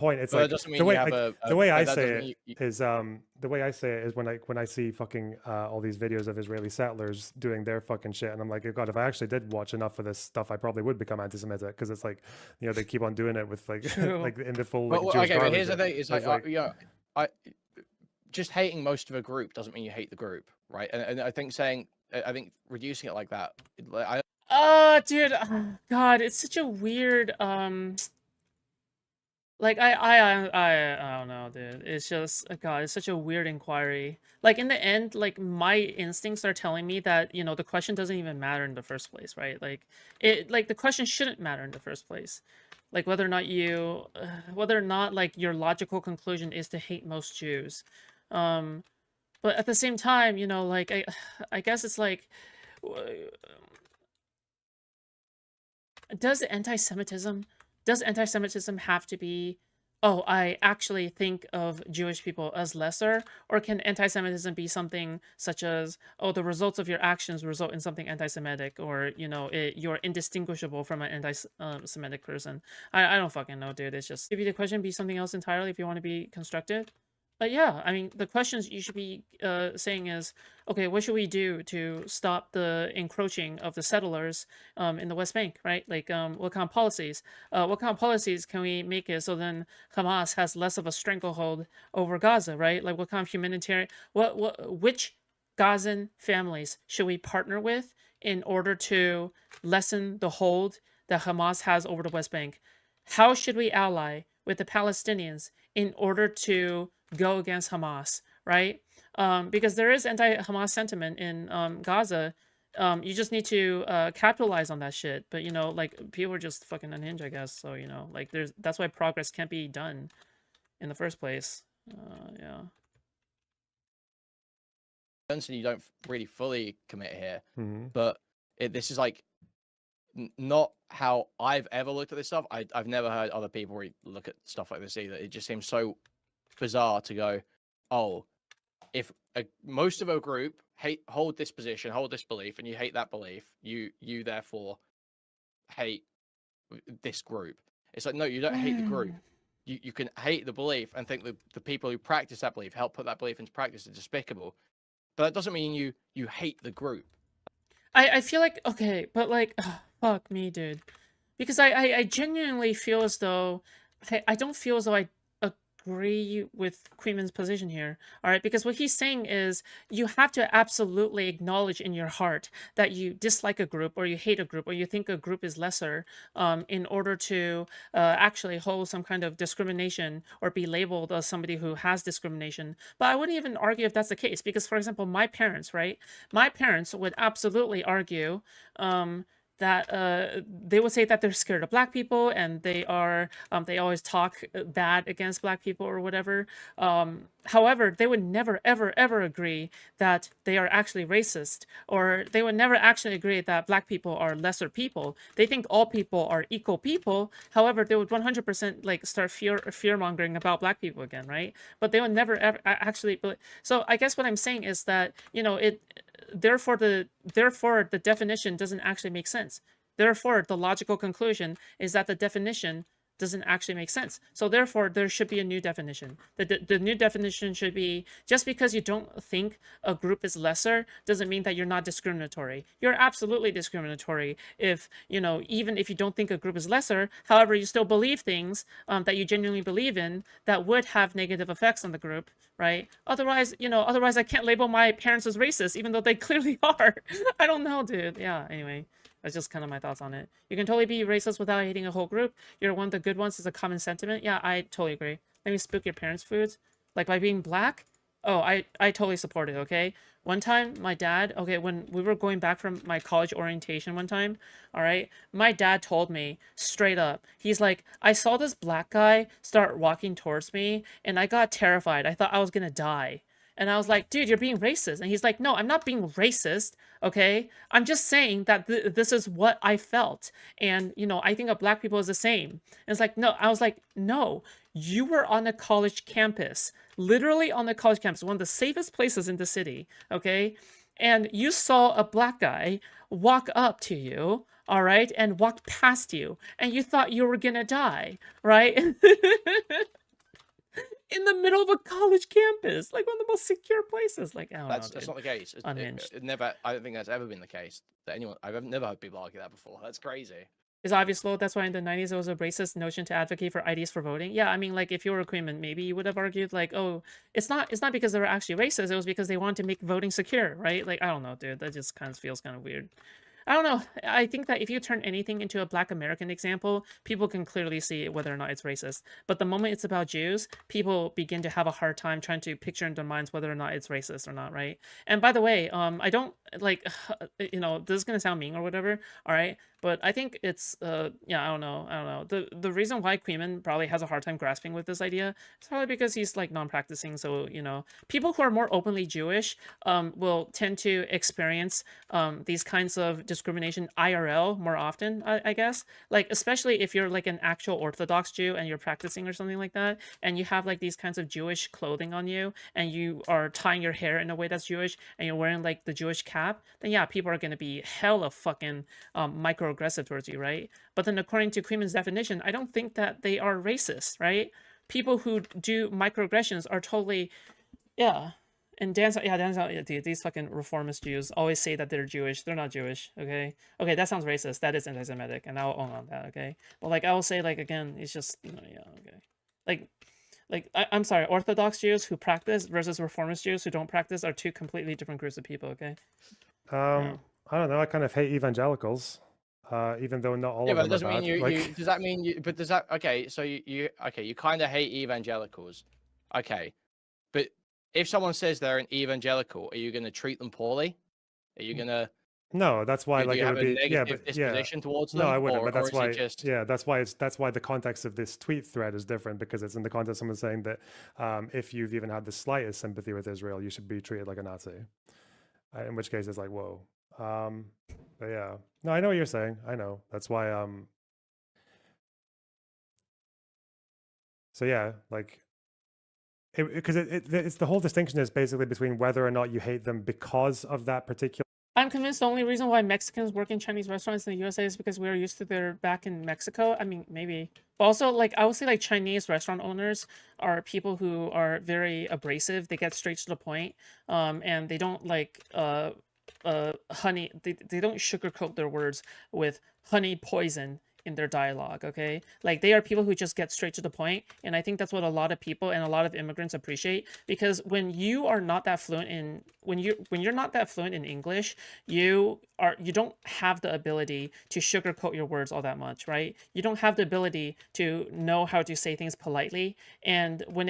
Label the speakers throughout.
Speaker 1: point. It's
Speaker 2: But that
Speaker 1: like
Speaker 2: doesn't
Speaker 1: the
Speaker 2: mean you
Speaker 1: way
Speaker 2: have
Speaker 1: the way I
Speaker 2: that
Speaker 1: say
Speaker 2: doesn't
Speaker 1: it
Speaker 2: mean
Speaker 1: is the way I say it is when I see fucking all these videos of Israeli settlers doing their fucking shit, and I'm like, oh God, if I actually did watch enough of this stuff, I probably would become anti-Semitic, because it's like, you know, they keep on doing it with like
Speaker 3: True.
Speaker 1: like in the full
Speaker 2: But
Speaker 1: like Jewish
Speaker 2: okay, but
Speaker 1: garb and
Speaker 2: here's the
Speaker 1: shit.
Speaker 2: thing: is
Speaker 1: It's
Speaker 2: like,
Speaker 1: like,
Speaker 2: I just hating most of a group doesn't mean you hate the group, right? And I think I think reducing it like that,
Speaker 3: Dude, God, it's such a weird, like I don't know, dude. It's just God, it's such a weird inquiry. Like in the end, like my instincts are telling me that, you know, the question doesn't even matter in the first place, right? Like the question shouldn't matter in the first place. Like whether or not whether or not like your logical conclusion is to hate most Jews. Um, but at the same time, you know, like I guess it's like, does anti-Semitism have to be, oh, I actually think of Jewish people as lesser, or can anti-Semitism be something such as, oh, the results of your actions result in something anti-Semitic, or you know, you're indistinguishable from an anti-Semitic person? I don't fucking know, dude. It's just maybe the question be something else entirely if you want to be constructive. But yeah, I mean, the questions you should be saying is, okay, what should we do to stop the encroaching of the settlers in the West Bank, right? Like, what kind of policies? What kind of policies can we make it so then Hamas has less of a stranglehold over Gaza, right? Like, what kind of humanitarian, which Gazan families should we partner with in order to lessen the hold that Hamas has over the West Bank? How should we ally with the Palestinians in order to go against Hamas, right? Because there is anti-Hamas sentiment in Gaza. You just need to capitalize on that shit. But you know, like people are just fucking unhinged, I guess. So you know, like that's why progress can't be done in the first place. Yeah.
Speaker 2: you don't really fully commit here,
Speaker 1: mm-hmm.
Speaker 2: but this is like not how I've ever looked at this stuff. I've never heard other people really look at stuff like this either. It just seems so bizarre to go, oh, if most of a group hold this position, hold this belief, and you hate that belief, you therefore hate this group. It's like, no, you don't hate the group. You can hate the belief and think that the people who practice that belief, help put that belief into practice, are despicable. But that doesn't mean you hate the group.
Speaker 3: I feel like, okay, but like, fuck me, dude. Because I genuinely feel as though I don't feel as though I agree with Kuihman's position here. All right, because what he's saying is you have to absolutely acknowledge in your heart that you dislike a group, or you hate a group, or you think a group is lesser, in order to actually hold some kind of discrimination or be labeled as somebody who has discrimination. But I wouldn't even argue if that's the case, because for example, my parents, right? My parents would absolutely argue that they would say that they're scared of black people, and they always talk bad against black people or whatever. However, they would never ever agree that they are actually racist, or they would never actually agree that black people are lesser people. They think all people are equal people. However, they would 100% like start fear mongering about black people again, right? But they would never ever actually. So I guess what I'm saying is that, you know, therefore the definition doesn't actually make sense. Therefore, the logical conclusion is that the definition doesn't actually make sense. So therefore, there should be a new definition. The new definition should be, just because you don't think a group is lesser doesn't mean that you're not discriminatory. You're absolutely discriminatory if, you know, even if you don't think a group is lesser, however, you still believe things that you genuinely believe in that would have negative effects on the group, right? Otherwise, you know, otherwise I can't label my parents as racist, even though they clearly are. I don't know, dude. Yeah, anyway. That's just kind of my thoughts on it. You can totally be racist without hating a whole group. You're one of the good ones is a common sentiment. Yeah, I totally agree. Let me spook your parents' foods. Like by being black? Oh, I totally support it, okay? One time, my dad, okay, when we were going back from my college orientation one time, all right, my dad told me straight up, he's like, I saw this black guy start walking towards me, and I got terrified. I thought I was gonna die. And I was like, dude, you're being racist. And he's like, no, I'm not being racist, okay? I'm just saying that this is what I felt. And, you know, I think of black people as the same. And it's like, no, I was like, no, you were on a college campus, literally on the college campus, one of the safest places in the city, okay? And you saw a black guy walk up to you, all right, and walked past you, and you thought you were gonna die, right? In the middle of a college campus, like one of the most secure places. Like, I don't know,
Speaker 2: That's
Speaker 3: dude.
Speaker 2: not the case.
Speaker 3: Unhinged.
Speaker 2: It never. I don't think that's ever been the case. That anyone. I've never heard people argue that before. That's crazy.
Speaker 3: Is obvious law. That's why in the 90s it was a racist notion to advocate for IDs for voting. Yeah, I mean, like if you were a Queenman, maybe you would have argued like, oh, it's not because they were actually racist. It was because they wanted to make voting secure, right? Like, I don't know, dude. That just kind of feels kind of weird. I don't know. I think that if you turn anything into a Black American example, people can clearly see whether or not it's racist. But the moment it's about Jews, people begin to have a hard time trying to picture in their minds whether or not it's racist or not, right? And by the way, I don't like, this is gonna sound mean or whatever, all right? But I think it's, yeah, I don't know. The reason why Queenman probably has a hard time grasping with this idea is probably because he's like non-practicing. So, people who are more openly Jewish will tend to experience these kinds of discrimination IRL more often, I guess. Like, especially if you're like an actual Orthodox Jew and you're practicing or something like that, and you have like these kinds of Jewish clothing on you, and you are tying your hair in a way that's Jewish, and you're wearing like the Jewish cap, then yeah, people are going to be hella fucking microaggressive towards you, right? But then according to Queenman's definition, I don't think that they are racist, right? People who do microaggressions are totally, yeah. And dude, these fucking reformist Jews always say that they're Jewish. They're not Jewish, okay? Okay, that sounds racist. That is anti-Semitic, and I'll own on that, okay? But like, I will say, like, again, it's just, yeah, okay. I'm sorry, Orthodox Jews who practice versus reformist Jews who don't practice are two completely different groups of people, okay?
Speaker 1: I don't know. I kind of hate evangelicals, even though not all
Speaker 2: Yeah,
Speaker 1: of
Speaker 2: but
Speaker 1: them
Speaker 2: it doesn't
Speaker 1: are
Speaker 2: mean
Speaker 1: bad.
Speaker 2: you. Does that mean you? But does that? Okay, so you kind of hate evangelicals, okay? But if someone says they're an evangelical, are you going to treat them poorly? Are you going to?
Speaker 1: No, that's why
Speaker 2: Do
Speaker 1: like
Speaker 2: you
Speaker 1: it
Speaker 2: have
Speaker 1: would
Speaker 2: a
Speaker 1: be
Speaker 2: negative disposition towards them?
Speaker 1: No, I wouldn't, but
Speaker 2: or
Speaker 1: that's
Speaker 2: is it
Speaker 1: why
Speaker 2: just...
Speaker 1: that's why the context of this tweet thread is different, because it's in the context of someone saying that if you've even had the slightest sympathy with Israel, you should be treated like a Nazi. In which case it's like, whoa. But yeah. No, I know what you're saying. I know. That's why so yeah, like because it's the whole distinction is basically between whether or not you hate them because of that particular.
Speaker 3: I'm convinced the only reason why Mexicans work in Chinese restaurants in the USA is because we're used to their back in Mexico. I mean, maybe. But also, like, I would say, like, Chinese restaurant owners are people who are very abrasive. They get straight to the point, and they don't, like, honey, they don't sugarcoat their words with honeyed poison in their dialogue, okay? Like, they are people who just get straight to the point, and I think that's what a lot of people and a lot of immigrants appreciate, because when you are not that fluent in when you're not that fluent in English, you don't have the ability to sugarcoat your words all that much, right? You don't have the ability to know how to say things politely, and when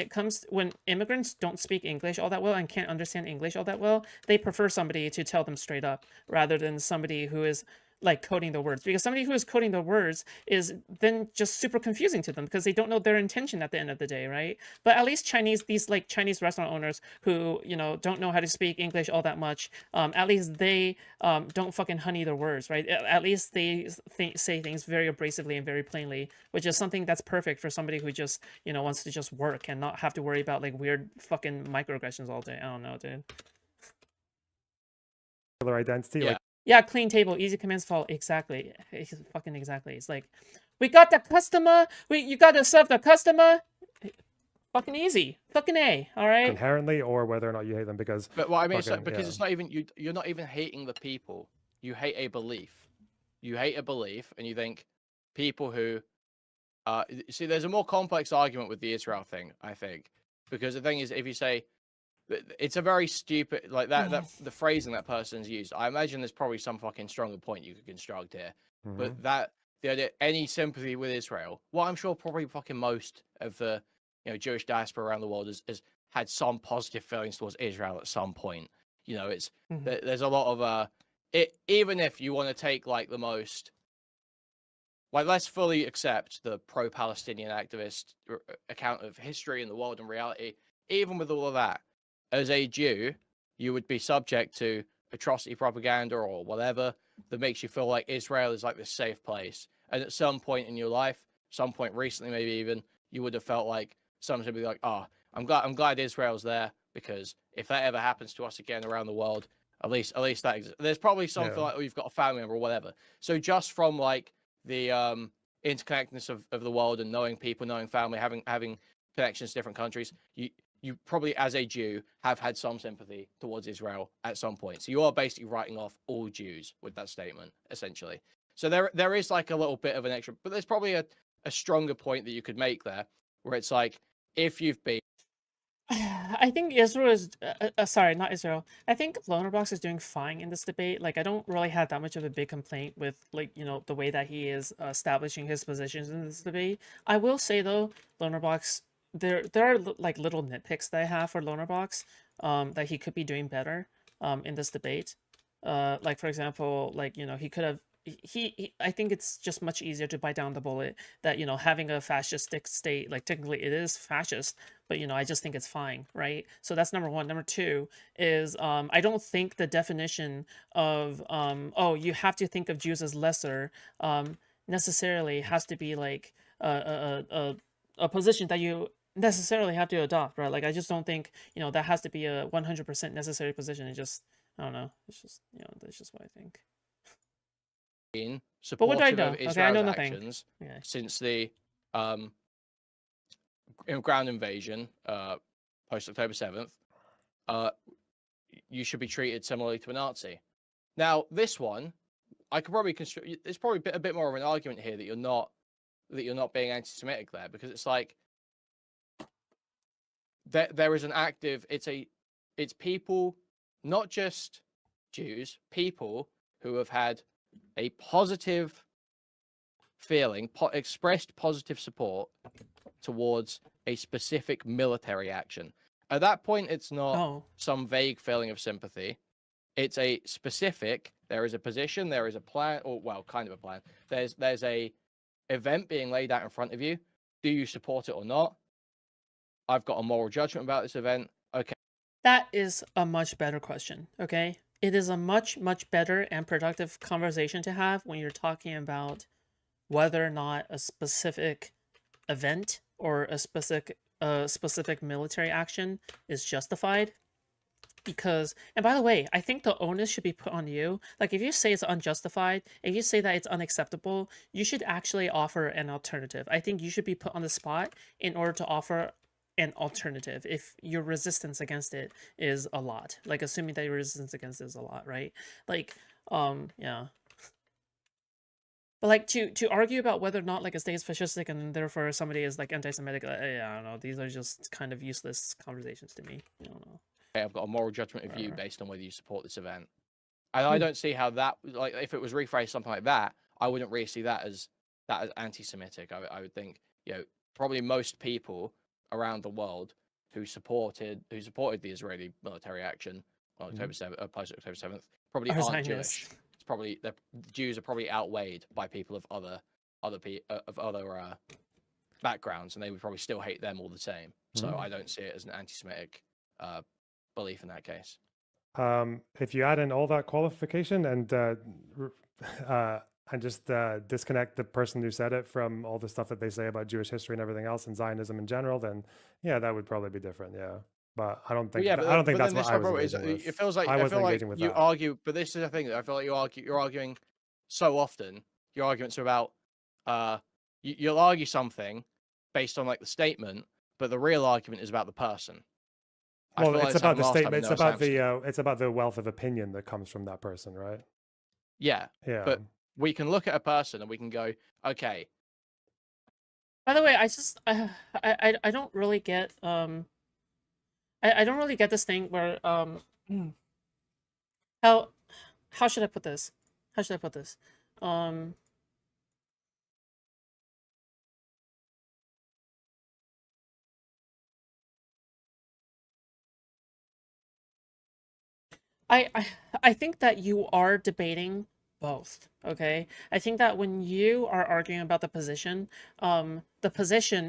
Speaker 3: immigrants don't speak English all that well and can't understand English all that well, they prefer somebody to tell them straight up rather than somebody who is like coding the words, because somebody who is coding the words is then just super confusing to them because they don't know their intention at the end of the day, right? But at least these like Chinese restaurant owners who don't know how to speak English all that much, at least they don't fucking honey their words, right? At least they say things very abrasively and very plainly, which is something that's perfect for somebody who just wants to just work and not have to worry about like weird fucking microaggressions all day. I don't know, dude.
Speaker 1: Identity,
Speaker 2: Yeah.
Speaker 1: like
Speaker 3: Yeah, clean table, easy commands follow. Exactly. Fucking exactly. It's like, we got the customer. You gotta serve the customer. Fucking easy. Fucking A. All right.
Speaker 1: inherently, or whether or not you hate them because.
Speaker 2: But what I mean,
Speaker 1: fucking,
Speaker 2: because
Speaker 1: yeah.
Speaker 2: it's not even you're not even hating the people. You hate a belief. You hate a belief, and you think people who, see, there's a more complex argument with the Israel thing, I think, because the thing is, if you say, it's a very stupid, like that the phrasing that person's used. I imagine there's probably some fucking stronger point you could construct here, but that the idea, any sympathy with Israel, well, I'm sure probably fucking most of the Jewish diaspora around the world has had some positive feelings towards Israel at some point. It's there's a lot of even if you want to take like the most, like, let's fully accept the pro-Palestinian activist account of history and the world and reality. Even with all of that, as a Jew, you would be subject to atrocity propaganda or whatever that makes you feel like Israel is like this safe place. And at some point in your life, some point recently, maybe even, you would have felt like someone's gonna be like, "Oh, I'm glad Israel's there, because if that ever happens to us again around the world, At least that exists. There's probably something
Speaker 1: Yeah.
Speaker 2: like, oh, you've got a family member or whatever. So just from like the interconnectedness of the world and knowing people, knowing family, having connections to different countries, you probably as a Jew have had some sympathy towards Israel at some point. So you are basically writing off all Jews with that statement, essentially. So there is like a little bit of an extra, but there's probably a stronger point that you could make there, where it's like, if you've been
Speaker 3: I think Israel is sorry, not Israel. I think Lonerbox is doing fine in this debate. Like, I don't really have that much of a big complaint with, like, you know, the way that he is establishing his positions in this debate. I will say though, Lonerbox, there are like little nitpicks that I have for Lonerbox, that he could be doing better, in this debate. Like for example, like, you know, he could have. I think it's just much easier to bite down the bullet that, you know, having a fascistic state, like technically it is fascist, but, you know, I just think it's fine, right? So that's number one. Number two is I don't think the definition of oh, you have to think of Jews as lesser necessarily has to be like a position that you necessarily have to adopt, right? Like, I just don't think, you know, that has to be a 100% necessary position. It just, I don't know. It's just, you know, that's just what I think. But what do I
Speaker 2: supportive
Speaker 3: know?
Speaker 2: of
Speaker 3: Okay, I
Speaker 2: Israel's
Speaker 3: know nothing.
Speaker 2: actions
Speaker 3: Yeah.
Speaker 2: since the ground invasion post October 7th, you should be treated similarly to a Nazi. Now, this one, I could probably construct. There's probably a bit more of an argument here that you're not being anti-Semitic there, because it's like there is an active. It's people, not just Jews, people who have had a positive feeling, expressed positive support towards a specific military action. At that point, it's not some vague feeling of sympathy. It's a specific, there is a position, there is a plan, or well, kind of a plan. There's a event being laid out in front of you. Do you support it or not? I've got a moral judgment about this event. Okay.
Speaker 3: That is a much better question, okay? It is a much, much better and productive conversation to have when you're talking about whether or not a specific event or a specific military action is justified. Because, and by the way, I think the onus should be put on you. Like, if you say it's unjustified, if you say that it's unacceptable, you should actually offer an alternative. I think you should be put on the spot in order to offer an alternative if your resistance against it is a lot. Like, assuming that your resistance against it is a lot, right? Like, yeah. But like to argue about whether or not like a state is fascistic and therefore somebody is like anti-Semitic, yeah, I don't know. These are just kind of useless conversations to me. I don't know.
Speaker 2: Okay, I've got a moral judgment of you based on whether you support this event. And I don't see how that, like, if it was rephrased something like that, I wouldn't really see that as anti-Semitic. I would think, you know, probably most people around the world who supported the Israeli military action on October 7th, post October 7th, probably aren't Jewish. It's probably the Jews are probably outweighed by people of other backgrounds, and they would probably still hate them all the same. So I don't see it as an anti-Semitic belief in that case.
Speaker 1: If you add in all that qualification and just disconnect the person who said it from all the stuff that they say about Jewish history and everything else and Zionism in general, then yeah, that would probably be different. Yeah, but I don't think I don't think that's what I was engaging with.
Speaker 2: It feels like
Speaker 1: I feel like
Speaker 2: you argue, but this is the thing that I feel like you're arguing so often. Your arguments are about you'll argue something based on like the statement, but the real argument is about the person.
Speaker 1: Well, it's about the statement. It's about the wealth of opinion that comes from that person, right?
Speaker 2: Yeah.
Speaker 1: Yeah.
Speaker 2: But we can look at a person and we can go, okay.
Speaker 3: By the way, I don't really get I don't really get this thing where how should I put this? How should I put this? I think that you are debating both, okay? I think that when you are arguing about the position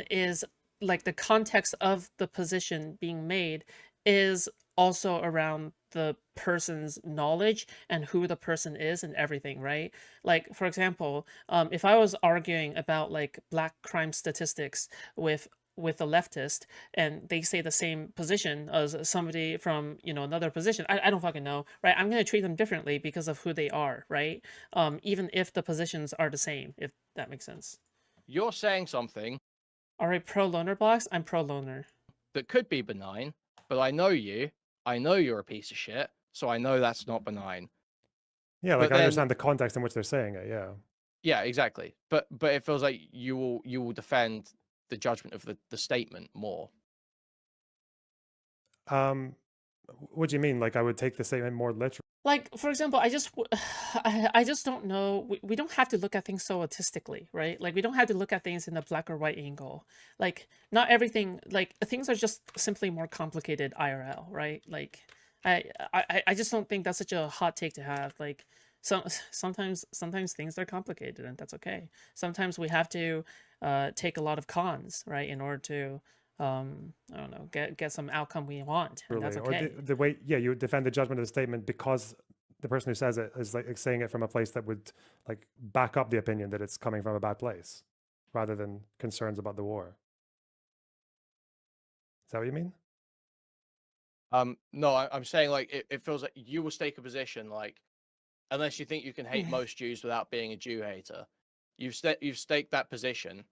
Speaker 3: is like the context of the position being made is also around the person's knowledge and who the person is and everything, right? Like, for example, if I was arguing about like black crime statistics with with a leftist and they say the same position as somebody from, you know, another position, I don't fucking know, right? I'm going to treat them differently because of who they are, right? Even if the positions are the same, if that makes sense.
Speaker 2: You're saying something
Speaker 3: All right, pro loner blocks, I'm pro loner.
Speaker 2: that could be benign, but I know you. I know you're a piece of shit, so I know that's not benign.
Speaker 1: Yeah, like
Speaker 2: But
Speaker 1: I
Speaker 2: then,
Speaker 1: understand the context in which they're saying it. Yeah.
Speaker 2: yeah, exactly. But it feels like you will defend the judgment of the statement more.
Speaker 1: What do you mean? Like I would take the statement more literally?
Speaker 3: Like, for example, I just don't know. We don't have to look at things so autistically, right? Like, we don't have to look at things in a black or white angle. Like, not everything, like, things are just simply more complicated IRL, right? Like, I just don't think that's such a hot take to have. Like, sometimes things are complicated, and that's okay. Sometimes we have to take a lot of cons, right, in order to I don't know, get some outcome we want, and that's
Speaker 1: Or
Speaker 3: okay.
Speaker 1: the way, yeah, you would defend the judgment of the statement because the person who says it is like saying it from a place that would like back up the opinion that it's coming from a bad place, rather than concerns about the war. Is that what you mean?
Speaker 2: No, I'm saying like it feels like you will stake a position like, unless you think you can hate most Jews without being a Jew hater, you've staked that position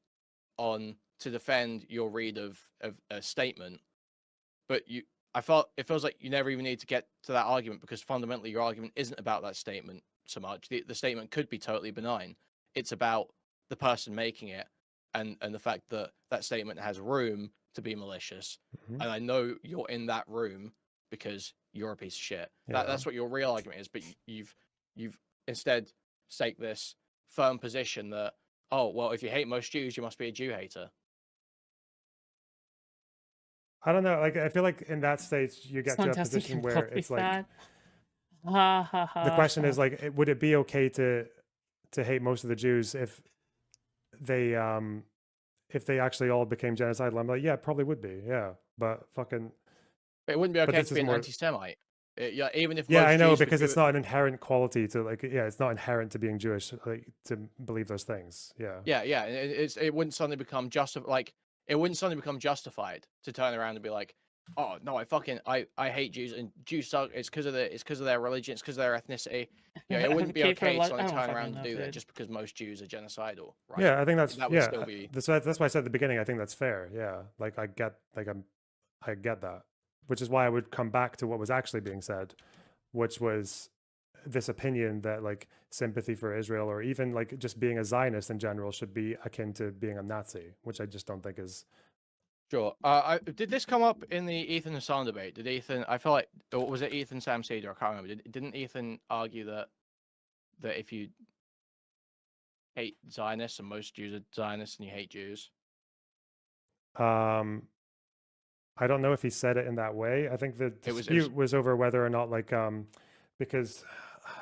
Speaker 2: on to defend your read of a statement, but it feels like you never even need to get to that argument because fundamentally your argument isn't about that statement so much. The statement could be totally benign. It's about the person making it and the fact that that statement has room to be malicious.
Speaker 1: Mhm.
Speaker 2: And I know you're in that room because you're a piece of shit.
Speaker 1: Yeah.
Speaker 2: That's what your real argument is, but you've instead staked this firm position that, oh well, if you hate most Jews, you must be a Jew hater.
Speaker 1: I don't know. Like I feel like in that stage you get to a
Speaker 3: Fantastic
Speaker 1: position
Speaker 3: and
Speaker 1: where
Speaker 3: probably
Speaker 1: it's like
Speaker 3: fat. Ha ha ha.
Speaker 1: the question
Speaker 3: ha.
Speaker 1: is like, would it be okay to hate most of the Jews if they actually all became genocidal? I'm like, yeah, it probably would be. Yeah, but fucking.
Speaker 2: But it wouldn't be
Speaker 1: But
Speaker 2: okay
Speaker 1: this
Speaker 2: to
Speaker 1: is
Speaker 2: be an
Speaker 1: more.
Speaker 2: anti-Semite. Yeah, even if
Speaker 1: Yeah,
Speaker 2: most
Speaker 1: I know,
Speaker 2: Jews
Speaker 1: because it's not an inherent quality to like. Yeah, it's not inherent to being Jewish, like to believe those things. Yeah.
Speaker 2: Yeah. It wouldn't suddenly become it wouldn't suddenly become justified to turn around and be like, oh no, I hate Jews and Jews suck. It's because of their religion. It's because of their ethnicity. Yeah, it wouldn't be
Speaker 3: Advocate for
Speaker 2: okay to
Speaker 3: I
Speaker 2: suddenly
Speaker 3: don't
Speaker 2: turn
Speaker 3: fucking
Speaker 2: around and
Speaker 3: know,
Speaker 2: do that
Speaker 3: dude.
Speaker 2: just because most Jews are genocidal, right?
Speaker 1: Yeah, I think that's
Speaker 2: That would still be
Speaker 1: That's why I said at the beginning. I think that's fair. Yeah, like I get that, which is why I would come back to what was actually being said, which was this opinion that like sympathy for Israel or even like just being a Zionist in general should be akin to being a Nazi, which I just don't think is.
Speaker 2: sure. Did this come up in the Ethan Hassan debate? Did Ethan? I feel like, or was it Ethan Sam Cedar? I can't remember. Didn't Ethan argue that if you hate Zionists and most Jews are Zionists and you hate Jews?
Speaker 1: I don't know if he said it in that way. I think the
Speaker 2: It was
Speaker 1: dispute was over whether or not like because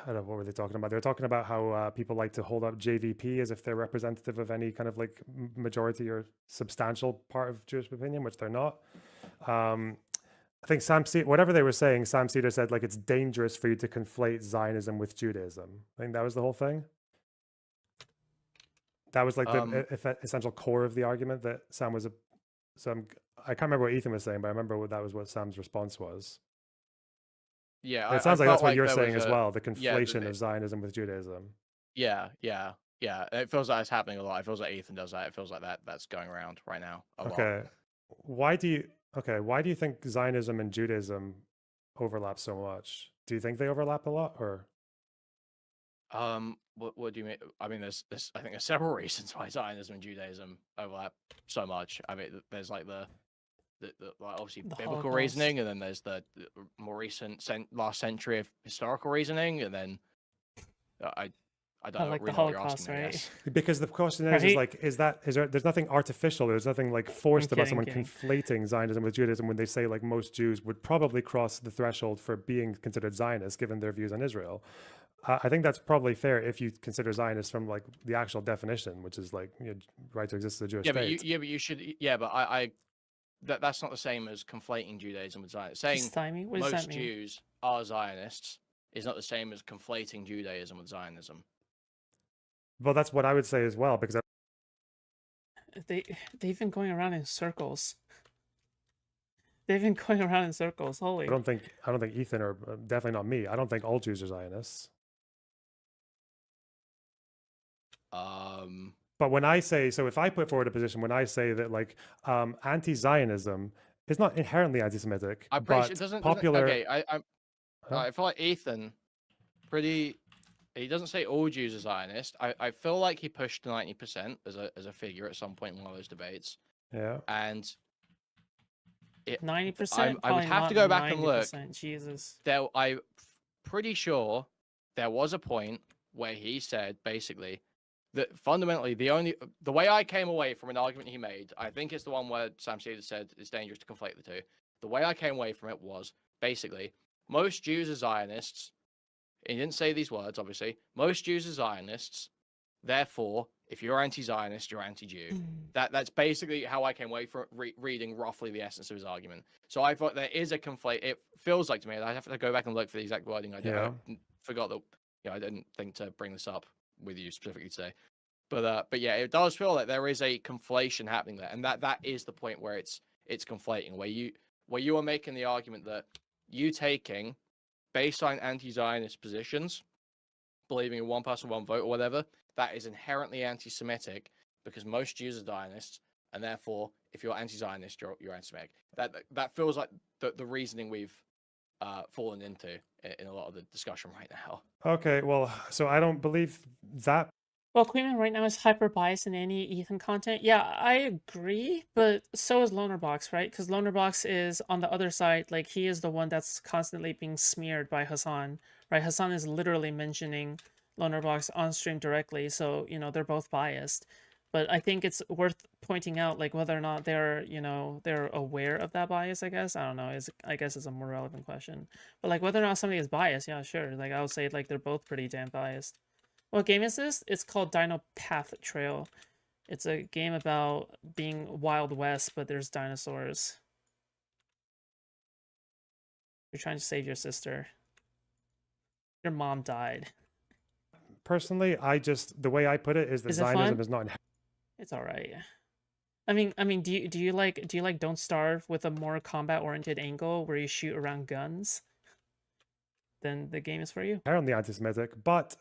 Speaker 1: I don't know what were they talking about. They were talking about how people like to hold up JVP as if they're representative of any kind of like majority or substantial part of Jewish opinion, which they're not. I think whatever they were saying, Sam Cedar said like it's dangerous for you to conflate Zionism with Judaism. I think that was the whole thing. That was like the essential core of the argument that Sam was I can't remember what Ethan was saying, but I remember that was what Sam's response was.
Speaker 2: Yeah,
Speaker 1: And it sounds like that's what you're saying as well, the
Speaker 2: yeah,
Speaker 1: conflation of Zionism with Judaism.
Speaker 2: Yeah. It feels like it's happening a lot. It feels like Ethan does that. It feels like that's going around right now a lot.
Speaker 1: Why do you think Zionism and Judaism overlap so much? Do you think they overlap a lot, or?
Speaker 2: What do you mean? I mean, there's I think there's several reasons why Zionism and Judaism overlap so much. I mean, there's like the like obviously
Speaker 3: The
Speaker 2: biblical
Speaker 3: Holocaust.
Speaker 2: reasoning, and then there's the more recent last century of historical reasoning, and then I don't know
Speaker 3: like the
Speaker 2: really know what you're
Speaker 3: Holocaust,
Speaker 2: asking, I
Speaker 3: right?
Speaker 2: guess.
Speaker 1: Because the question is
Speaker 3: Right?
Speaker 1: like, is there? There's nothing artificial. There's nothing like forced about someone
Speaker 3: kidding.
Speaker 1: conflating Zionism with Judaism when they say like most Jews would probably cross the threshold for being considered Zionists given their views on Israel. I think that's probably fair if you consider Zionists from like the actual definition, which is like right to exist as a Jewish state.
Speaker 2: But you should. Yeah, but that's not the same as conflating Judaism with Zionism. Saying
Speaker 3: Stymie? What does
Speaker 2: most
Speaker 3: that mean?
Speaker 2: Jews are Zionists is not the same as conflating Judaism with Zionism.
Speaker 1: Well, that's what I would say as well, because
Speaker 3: they've been going around in circles. They've been going around in circles. Holy.
Speaker 1: I don't think Ethan, or definitely not me. I don't think all Jews are Zionists. But when I say, so if I put forward a position, when I say that like anti-Zionism is not inherently anti-Semitic,
Speaker 2: I'm pretty
Speaker 1: but
Speaker 2: sure it doesn't.
Speaker 1: popular.
Speaker 2: Okay,
Speaker 1: Huh?
Speaker 2: I feel like Ethan, he doesn't say all Jews are Zionist. I feel like he pushed 90% as a figure at some point in one of those debates.
Speaker 1: Yeah.
Speaker 2: And
Speaker 3: 90%.
Speaker 2: I would have to go back and look.
Speaker 3: Jesus.
Speaker 2: I'm pretty sure there was a point where he said basically that fundamentally the way I came away from an argument he made, I think it's the one where Sam Cedar said it's dangerous to conflate the two. The way I came away from it was basically most Jews are Zionists. He didn't say these words, obviously. Most Jews are Zionists. Therefore, if you're anti-Zionist, you're anti-Jew. That's basically how I came away from reading roughly the essence of his argument. So I thought there is a conflate. It feels like to me, I have to go back and look for the exact wording. I forgot that. I didn't think to bring this up with you specifically today. But yeah, it does feel like there is a conflation happening there, and that is the point where it's conflating, where you are making the argument that you taking baseline anti-Zionist positions, believing in one person, one vote or whatever, that is inherently anti-Semitic because most Jews are Zionists, and therefore, if you're anti-Zionist, you're anti-Semitic. That feels like the reasoning we've fallen into in a lot of the discussion right now.
Speaker 1: Okay, well, so I don't believe that.
Speaker 3: Well, kuihman right now is hyper biased in any Ethan content. Yeah, I agree, but so is Lonerbox, right? Because Lonerbox is on the other side. Like, he is the one that's constantly being smeared by Hassan, right? Hassan is literally mentioning Lonerbox on stream directly, so they're both biased. But I think it's worth pointing out, like, whether or not they're they're aware of that bias. I guess I don't know. I guess it's a more relevant question. But like whether or not somebody is biased, yeah, sure. Like I would say, like they're both pretty damn biased. What game is this? It's called Dino Path Trail. It's a game about being Wild West, but there's dinosaurs. You're trying to save your sister. Your mom died.
Speaker 1: Personally, the way I put it is that Zionism
Speaker 3: fun?
Speaker 1: is not.
Speaker 3: It's all right. I mean, do you like Don't Starve with a more combat-oriented angle where you shoot around guns? Then the game is for you.
Speaker 1: Inherently anti-Semitic, but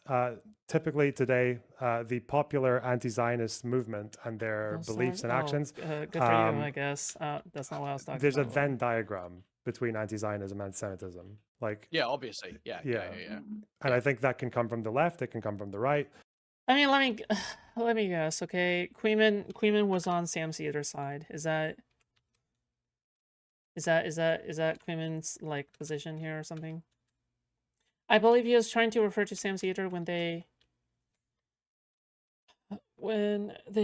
Speaker 1: typically today, the popular anti-Zionist movement and their beliefs and actions.
Speaker 3: Good for you, I guess. That's not what I was talking
Speaker 1: there's
Speaker 3: about.
Speaker 1: a Venn diagram between anti-Zionism and anti-Semitism. Like,
Speaker 2: yeah, obviously, yeah.
Speaker 1: And I think that can come from the left. It can come from the right.
Speaker 3: I mean, let me guess. Okay, kuihman was on Sam Cedars' side. Is that kuihman's like position here or something? I believe he was trying to refer to Sam Cedar when they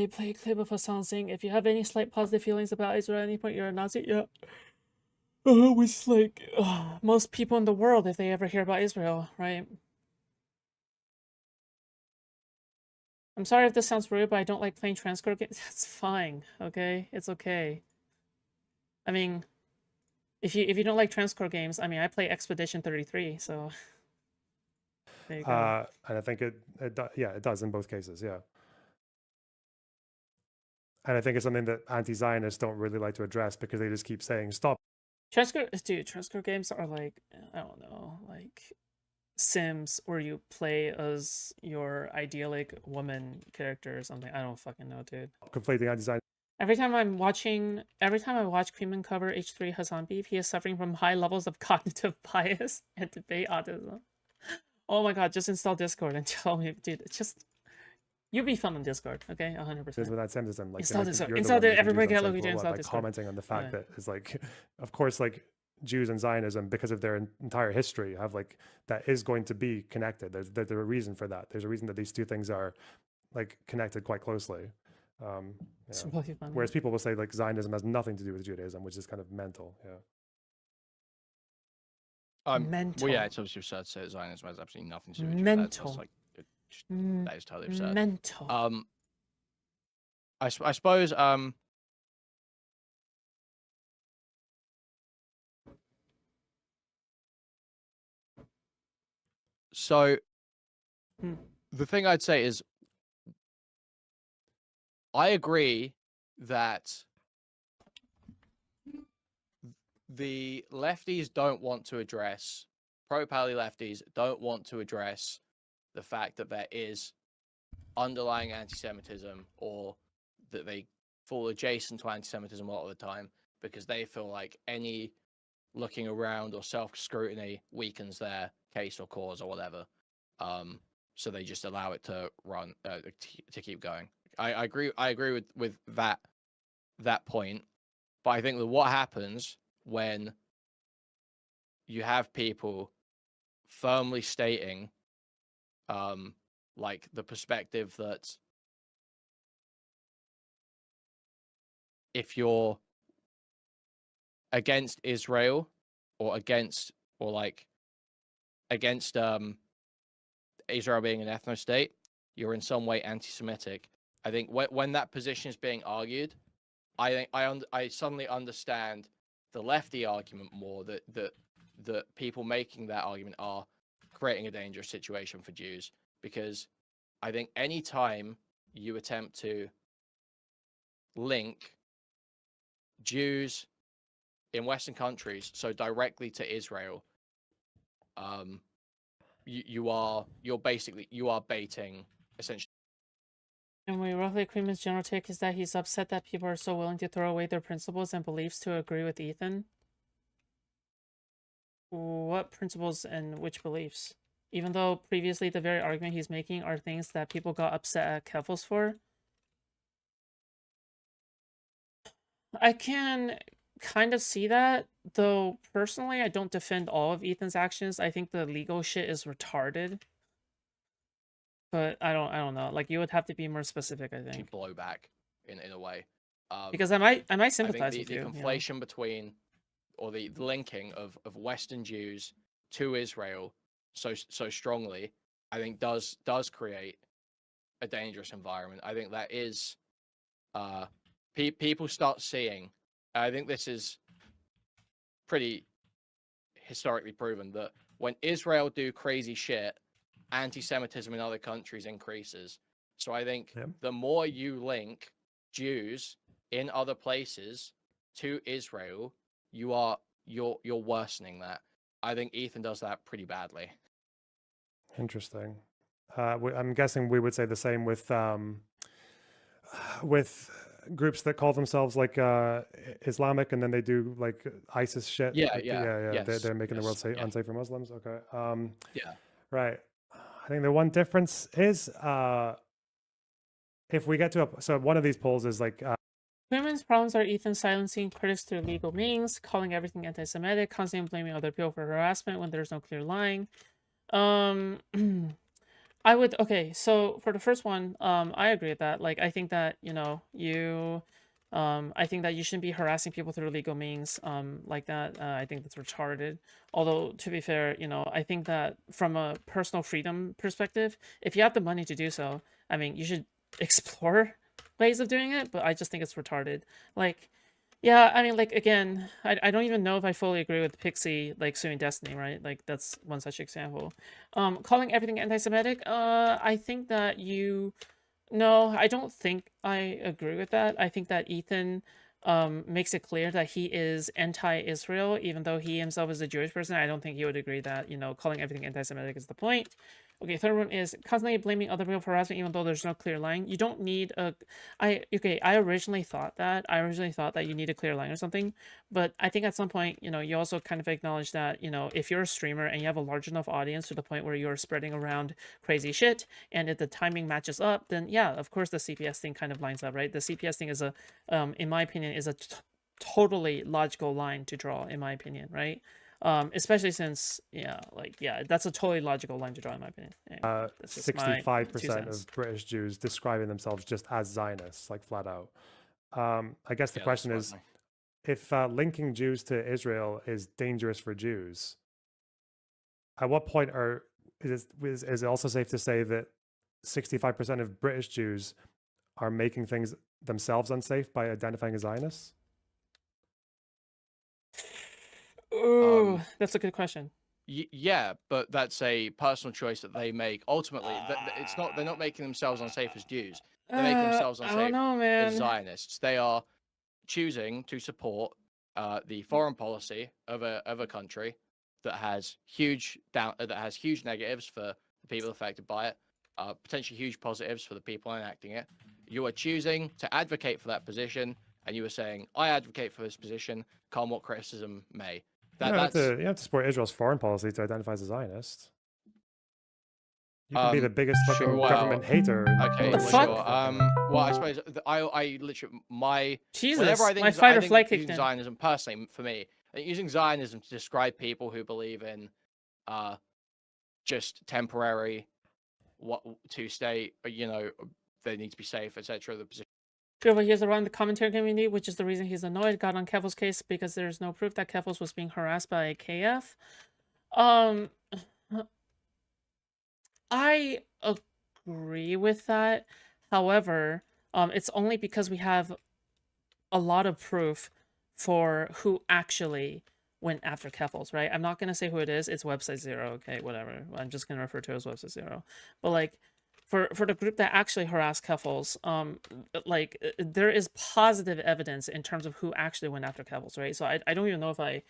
Speaker 3: play a clip of Hassan saying, "If you have any slight positive feelings about Israel at any point, you're a Nazi." Yeah. Which is like most people in the world if they ever hear about Israel, right? I'm sorry if this sounds rude, but I don't like playing transcript games. That's fine, okay? It's okay. I mean, if you don't like transcript games, I mean, I play Expedition 33, so there you go.
Speaker 1: And I think it does in both cases, yeah. And I think it's something that anti-Zionists don't really like to address because they just keep saying, stop.
Speaker 3: Transcript games are like, I don't know, like Sims where you play as your idyllic woman character or something. I don't fucking know, dude.
Speaker 1: Conflating anti-Zionism.
Speaker 3: Every time I watch kuihman cover H3 Hassan beef, he is suffering from high levels of cognitive bias and debate autism. Oh my god, just install Discord and tell me, dude, it's just you'll be fun on Discord, okay? 100%.
Speaker 1: With anti-Semitism, like
Speaker 3: install Discord. Install it. Everybody get Loki to install Discord.
Speaker 1: Commenting on the fact that it's like, of course, like Jews and Zionism, because of their entire history, have like that is going to be connected. There's a reason for that. There's a reason that these two things are like connected quite closely.
Speaker 3: It's really funny.
Speaker 1: Whereas people will say like Zionism has nothing to do with Judaism, which is kind of mental. Yeah.
Speaker 3: Mental.
Speaker 2: Well, yeah, it's obviously absurd to say that Zionism has absolutely nothing to do with
Speaker 3: mental.
Speaker 2: That's like that is totally absurd.
Speaker 3: Mental.
Speaker 2: I suppose so the thing I'd say is I agree that the lefties don't want to address, pro-Pally lefties don't want to address the fact that there is underlying anti-Semitism, or that they fall adjacent to anti-Semitism a lot of the time, because they feel like any looking around or self-scrutiny weakens their case or cause or whatever. So they just allow it to run, to keep going. I agree with that point, but I think that what happens when you have people firmly stating like the perspective that if you're against Israel or against Israel being an ethno state, you're in some way anti-Semitic. I think when that position is being argued, I think I suddenly understand the lefty argument more, that people making that argument are creating a dangerous situation for Jews, because I think any time you attempt to link Jews in Western countries so directly to Israel, you are baiting essentially.
Speaker 3: And we roughly Creeman's general take is that he's upset that people are so willing to throw away their principles and beliefs to agree with Ethan. What principles and which beliefs? Even though previously the very argument he's making are things that people got upset at Keffels for. I can kind of see that, though personally I don't defend all of Ethan's actions. I think the legal shit is retarded. But I don't know. Like, you would have to be more specific, I think.
Speaker 2: Blowback in a way.
Speaker 3: Because I might sympathize
Speaker 2: I think
Speaker 3: with you.
Speaker 2: The conflation between, or the linking of Western Jews to Israel so strongly, I think does create a dangerous environment. I think that is people start seeing. I think this is pretty historically proven that when Israel do crazy shit, anti-Semitism in other countries increases. So I think the more you link Jews in other places to Israel, you're worsening that. I think Ethan does that pretty badly.
Speaker 1: Interesting. I'm guessing we would say the same with groups that call themselves like Islamic, and then they do like ISIS shit. They're making the world unsafe for Muslims. Okay. Right. I think the one difference is if we get to so one of these polls is like
Speaker 3: women's problems are Ethan silencing critics through legal means, calling everything anti-Semitic, constantly blaming other people for harassment when there's no clear lying. I would, okay, so for the first one, I agree with that. Like, I think that, I think that you shouldn't be harassing people through legal means, like that. I think that's retarded. Although, to be fair, I think that from a personal freedom perspective, if you have the money to do so, I mean, you should explore ways of doing it, but I just think it's retarded. Like, yeah, I mean, like, again, I don't even know if I fully agree with Pixie, like, suing Destiny, right? Like, that's one such example. Calling everything anti-Semitic, I think that no, I don't think I agree with that. I think that Ethan makes it clear that he is anti-Israel, even though he himself is a Jewish person. I don't think he would agree that, calling everything anti-Semitic is the point. Okay, third one is constantly blaming other people for harassment, even though there's no clear line. You don't need I originally thought that you need a clear line or something, but I think at some point, you also kind of acknowledge that, if you're a streamer and you have a large enough audience to the point where you're spreading around crazy shit, and if the timing matches up, then yeah, of course the CPS thing kind of lines up, right? The CPS thing is in my opinion, is a totally logical line to draw, in my opinion, right? Especially since, that's a totally logical line to draw, in my opinion. Anyway,
Speaker 1: 65% of British Jews describing themselves just as Zionists, like flat out. I guess the question is, if linking Jews to Israel is dangerous for Jews, at what point is it also safe to say that 65% of British Jews are making things themselves unsafe by identifying as Zionists?
Speaker 3: Ooh, that's a good question.
Speaker 2: Yeah, but that's a personal choice that they make. Ultimately, it's not. They're not making themselves unsafe as Jews. They're making themselves
Speaker 3: I don't
Speaker 2: unsafe
Speaker 3: know,
Speaker 2: as
Speaker 3: man.
Speaker 2: Zionists. They are choosing to support the foreign policy of a country that has huge negatives for the people affected by it, potentially huge positives for the people enacting it. You are choosing to advocate for that position, and you are saying, "I advocate for this position, come what criticism may."
Speaker 1: You don't have
Speaker 2: That's
Speaker 1: to. You don't have to support Israel's foreign policy to identify as a Zionist. You can be the biggest fucking
Speaker 2: well,
Speaker 1: government hater.
Speaker 2: okay,
Speaker 3: The
Speaker 2: well,
Speaker 3: fuck?
Speaker 2: sure. Well, I suppose I literally whenever
Speaker 3: Jesus,
Speaker 2: I think
Speaker 3: my fight or flight kicked
Speaker 2: using
Speaker 3: in.
Speaker 2: Zionism personally for me, I think using Zionism to describe people who believe in just temporary what to stay, they need to be safe, etc. The position.
Speaker 3: Sure, but here's around the commentary community, which is the reason he's annoyed. Got on Kevil's case because there's no proof that Kevils was being harassed by KF. I agree with that. However, it's only because we have a lot of proof for who actually went after Keffels, right? I'm not gonna say who it is. It's website 0. Okay, whatever. I'm just gonna refer to it as website 0. But like, for the group that actually harassed Keffels, there is positive evidence in terms of who actually went after Keffels, right? So I don't even know if I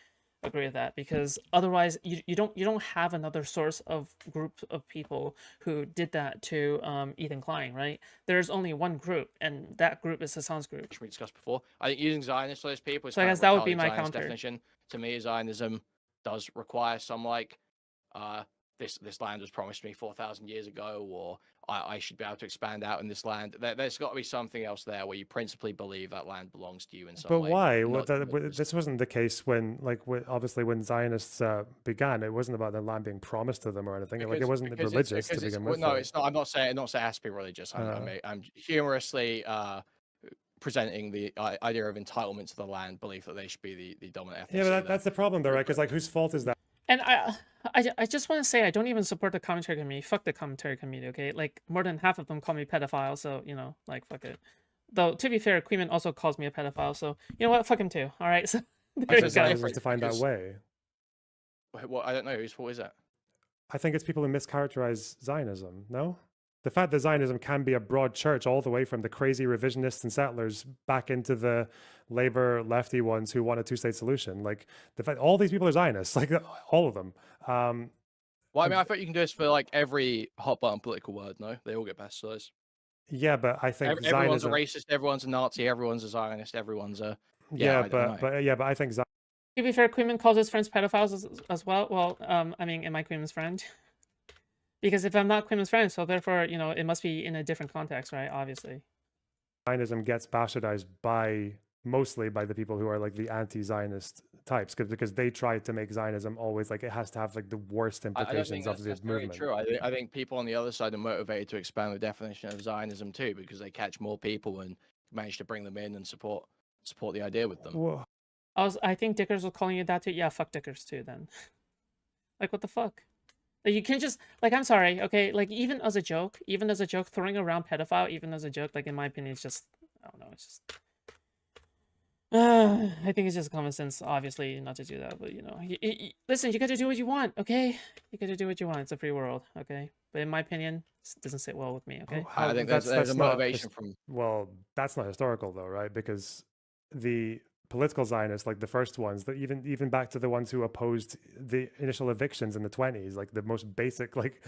Speaker 3: agree with that, because otherwise you don't have another source of group of people who did that to Ethan Klein, right? There's only one group, and that group is Hassan's group.
Speaker 2: Which we discussed before. I think using Zionist for those people is
Speaker 3: So I
Speaker 2: kind
Speaker 3: guess
Speaker 2: of
Speaker 3: that would be
Speaker 2: retarded
Speaker 3: my
Speaker 2: Zionist
Speaker 3: counter.
Speaker 2: definition. To me, Zionism does require some this land was promised me 4,000 years ago, or I should be able to expand out in this land. There's got to be something else there where you principally believe that land belongs to you in some
Speaker 1: But
Speaker 2: way.
Speaker 1: why?
Speaker 2: not
Speaker 1: This wasn't the case when, obviously when Zionists began. It wasn't about the land being promised to them or anything. Like it wasn't religious to begin with.
Speaker 2: No, it's not. I'm not saying it has to be religious. I'm humorously presenting the idea of entitlement to the land, belief that they should be the dominant ethnicity.
Speaker 1: Yeah, but that's the problem, though, right? Because like, whose fault is that?
Speaker 3: And I just want to say I don't even support the commentary community. Fuck the commentary community, okay? Like, more than half of them call me pedophile, so, like, fuck it. Though, to be fair, Kuihman also calls me a pedophile, so, you know what? Fuck him too, alright? So, there you go.
Speaker 1: Is defined that way.
Speaker 2: Well, I don't know. Whose fault is that?
Speaker 1: I think it's people who mischaracterize Zionism, no? The fact that Zionism can be a broad church all the way from the crazy revisionists and settlers back into the labor lefty ones who want a two-state solution. Like, the fact all these people are Zionists, like all of them.
Speaker 2: Well, I mean, I thought you can do this for like every hot button political word. No, they all get bastardized.
Speaker 1: Yeah, but I think
Speaker 2: everyone's
Speaker 1: Zionism...
Speaker 2: a racist, everyone's a Nazi, everyone's a Zionist, everyone's a
Speaker 1: but I think
Speaker 3: to be fair, Kuihman calls his friends pedophiles as well. Well, I mean, am I Kuihman's friend? Because if I'm not Kuihman's friend, so therefore, it must be in a different context, right? Obviously.
Speaker 1: Zionism gets bastardized mostly by the people who are like the anti-Zionist types, because they try to make Zionism always like it has to have like the worst implications of the movement.
Speaker 2: True. I think people on the other side are motivated to expand the definition of Zionism too, because they catch more people and manage to bring them in and support the idea with them.
Speaker 1: Whoa.
Speaker 3: I think Dickers was calling it that too. Yeah, fuck Dickers too then. Like, what the fuck? Like, you can just, like, I'm sorry, okay? Like, even as a joke, throwing around pedophile, even as a joke, like, in my opinion, it's just, I don't know, it's just... I think it's just common sense, obviously, not to do that, but, listen, you gotta do what you want, okay? You gotta do what you want. It's a free world, okay? But in my opinion, it doesn't sit well with me, okay?
Speaker 2: I think there's a motivation from...
Speaker 1: Well, that's not historical, though, right? Because the political Zionists, like the first ones, that even back to the ones who opposed the initial evictions in the 20s, like the most basic, like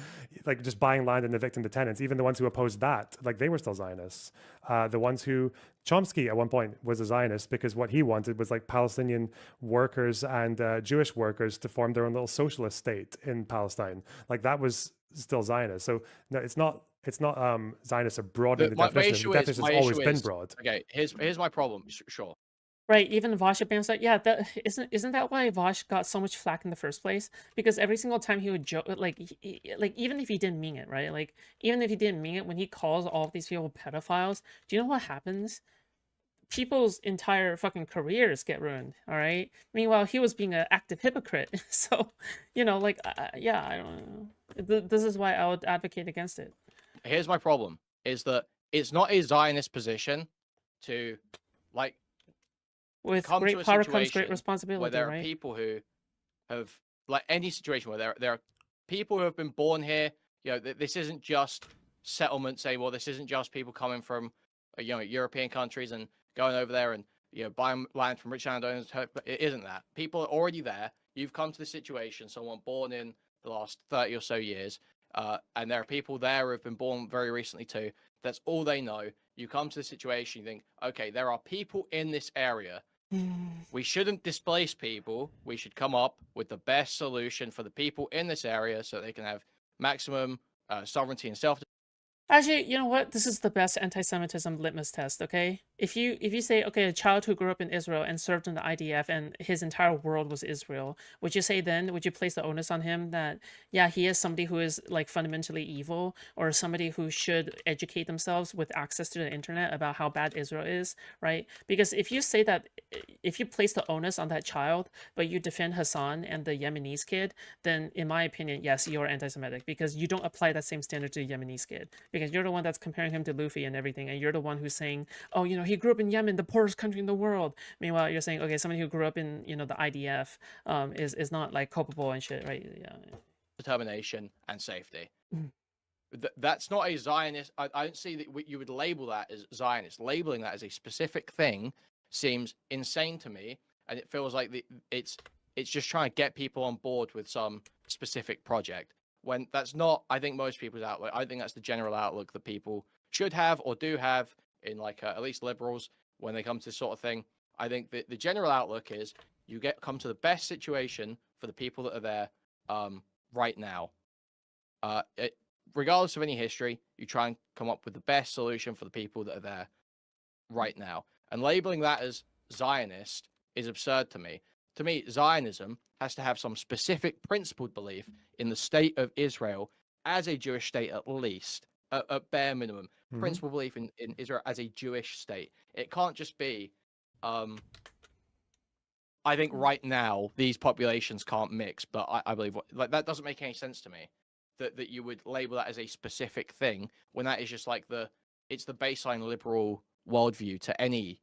Speaker 1: just buying land and evicting the tenants, even the ones who opposed that, like they were still Zionists. The ones who, Chomsky at one point was a Zionist because what he wanted was like Palestinian workers and Jewish workers to form their own little socialist state in Palestine. Like that was still Zionist. So no, it's not Zionists are broadening the definition. The definition has always been broad.
Speaker 2: Okay, here's my problem. Sure.
Speaker 3: Right, even Vosh had been like, yeah, that isn't that why Vosh got so much flack in the first place? Because every single time he would joke, like even if he didn't mean it, right? Like even if he didn't mean it, when he calls all of these people pedophiles, do you know what happens? People's entire fucking careers get ruined. All right. Meanwhile, he was being an active hypocrite. So, yeah, I don't know. This is why I would advocate against it.
Speaker 2: Here's my problem: is that it's not a Zionist position to like.
Speaker 3: With great power comes great responsibility,
Speaker 2: where there
Speaker 3: right?
Speaker 2: are people who have like any situation where there are people who have been born here. You know, this isn't just settlement. Say, well, this isn't just people coming from European countries and going over there and buying land from rich landowners. It isn't that. People are already there. You've come to the situation. Someone born in the last 30 or so years, and there are people there who have been born very recently too. That's all they know. You come to the situation, you think, okay, there are people in this area. We shouldn't displace people. We should come up with the best solution for the people in this area so they can have maximum sovereignty and self.
Speaker 3: Actually, you know what? This is the best anti-Semitism litmus test, okay? If you say, okay, a child who grew up in Israel and served in the IDF and his entire world was Israel, would you say then, would you place the onus on him that, yeah, he is somebody who is like fundamentally evil, or somebody who should educate themselves with access to the internet about how bad Israel is, right? Because if you say that, if you place the onus on that child, but you defend Hassan and the Yemenis kid, then in my opinion, yes, you're anti-Semitic because you don't apply that same standard to the Yemenis kid. Because you're the one that's comparing him to Luffy and everything, and you're the one who's saying, oh, he grew up in Yemen, the poorest country in the world. Meanwhile, you're saying, okay, somebody who grew up in, the IDF is not like culpable and shit, right? Yeah.
Speaker 2: Determination and safety. That's not a Zionist. I don't see that you would label that as Zionist. Labeling that as a specific thing seems insane to me, and it feels like it's just trying to get people on board with some specific project. When that's not, I think, most people's outlook. I think that's the general outlook that people should have or do have in at least liberals when they come to this sort of thing. I think that the general outlook is you come to the best situation for the people that are there right now. Regardless of any history, you try and come up with the best solution for the people that are there right now. And labeling that as Zionist is absurd to me. To me, Zionism has to have some specific principled belief in the state of Israel as a Jewish state, at least, at bare minimum. Principled belief in Israel as a Jewish state. It can't just be, I think right now, these populations can't mix, but I believe, that doesn't make any sense to me. That you would label that as a specific thing, when that is just like it's the baseline liberal worldview to any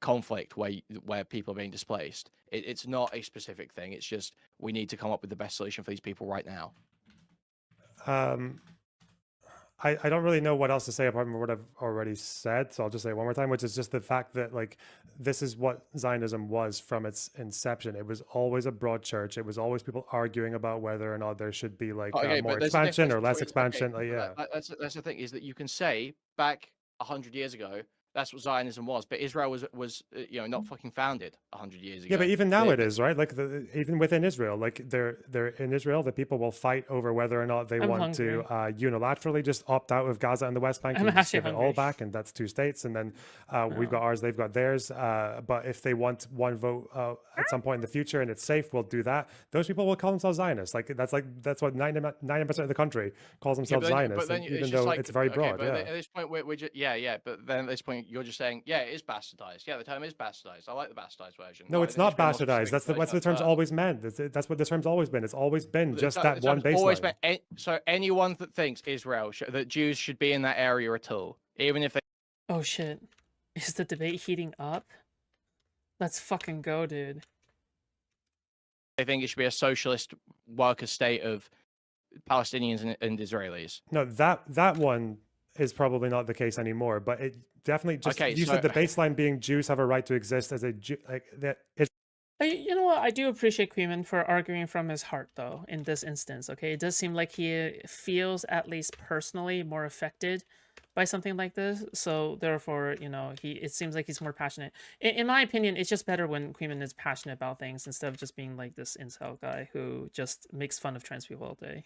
Speaker 2: conflict where people are being displaced. It's not a specific thing. It's just we need to come up with the best solution for these people right now.
Speaker 1: I don't really know what else to say apart from what I've already said, so I'll just say it one more time, which is just the fact that this is what Zionism was from its inception. It was always a broad church. It was always people arguing about whether or not there should be more expansion or less expansion.
Speaker 2: That's the thing, is that you can say back 100 years ago that's what Zionism was, but Israel was not fucking founded 100 years ago.
Speaker 1: Yeah, but even now it is, right? Even within Israel, they're in Israel, the people will fight over whether or not they want to unilaterally just opt out of Gaza and the West Bank and just give it all back, and that's 2 states, and then we've got ours, they've got theirs. But if they want one vote at some point in the future and it's safe, we'll do that. Those people will call themselves Zionists. That's what 90% of the country calls themselves Zionists, even though it's very broad.
Speaker 2: But at this point, we're just but then at this point, you're just saying, yeah, it is bastardized. Yeah, the term is bastardized. I like the bastardized version.
Speaker 1: No, it's not bastardized. That's what the term's always meant. That's what the term's always been. It's always been just that one baseline.
Speaker 2: So anyone that thinks Israel, that Jews should be in that area at all, even if they...
Speaker 3: Oh shit. Is the debate heating up? Let's fucking go, dude.
Speaker 2: They think it should be a socialist worker state of Palestinians and Israelis.
Speaker 1: No, that one is probably not the case anymore, but it definitely just said the baseline being Jews have a right to exist as a Jew.
Speaker 3: You know what? I do appreciate kuihman for arguing from his heart, though, in this instance. Okay, it does seem like he feels at least personally more affected by something like this, so therefore, it seems like he's more passionate. In my opinion, it's just better when kuihman is passionate about things instead of just being like this incel guy who just makes fun of trans people all day.